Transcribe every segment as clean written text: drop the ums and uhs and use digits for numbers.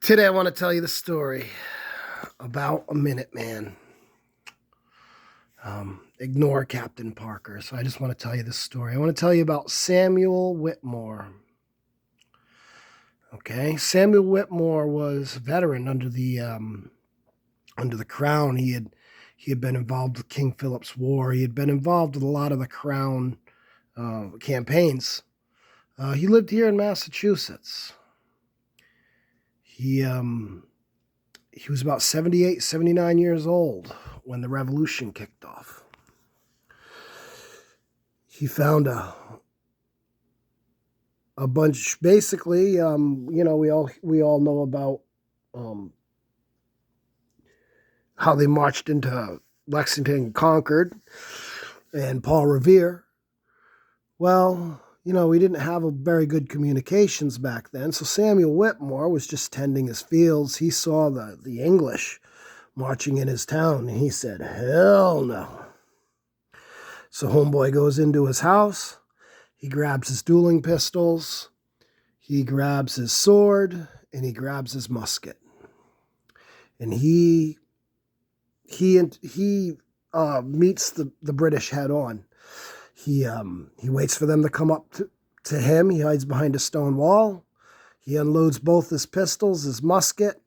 Today I want to tell you the story about a Minuteman. Ignore Captain Parker. So I just want to tell you this story. I want to tell you about Samuel Whitmore. Okay, Samuel Whitmore was a veteran under the Crown. He had been involved with King Philip's War. He had been involved with a lot of the Crown campaigns. He lived here in Massachusetts. He was about 78, 79 years old when the revolution kicked off. He found a bunch, basically, we all know about how they marched into Lexington and Concord and Paul Revere. Well, we didn't have a very good communications back then. So Samuel Whitmore was just tending his fields. He saw the English marching in his town, and he said, hell no. So homeboy goes into his house. He grabs his dueling pistols. He grabs his sword, and he grabs his musket. And he meets the British head on. He waits for them to come up to him. He hides behind a stone wall. He unloads both his pistols, his musket.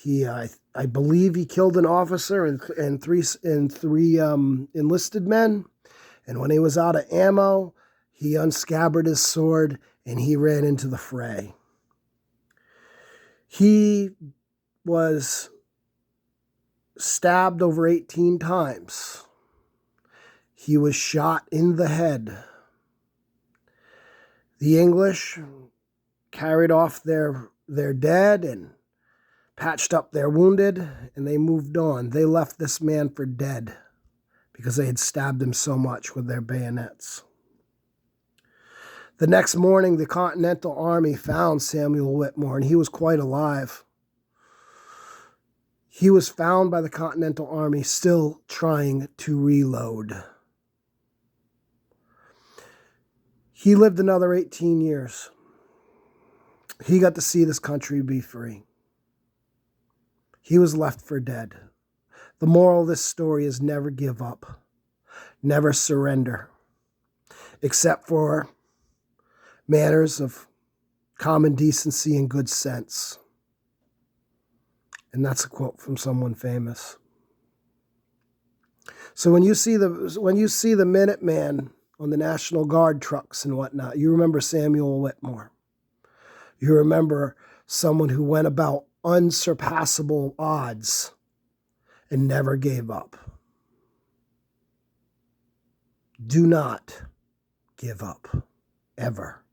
I believe he killed an officer and three enlisted men. And when he was out of ammo, he unscabbarded his sword and he ran into the fray. He was stabbed over 18 times. He was shot in the head. The English carried off their dead and patched up their wounded, and they moved on. They left this man for dead because they had stabbed him so much with their bayonets. The next morning, the Continental Army found Samuel Whitmore, and he was quite alive. He was found by the Continental Army still trying to reload. He lived another 18 years. He got to see this country be free. He was left for dead. The moral of this story is never give up. Never surrender. Except for manners of common decency and good sense. And that's a quote from someone famous. So when you see the Minuteman on the National Guard trucks and whatnot, you remember Samuel Whitmore. You remember someone who went about unsurpassable odds and never gave up. Do not give up, ever.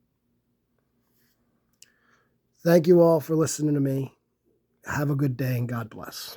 Thank you all for listening to me. Have a good day and God bless.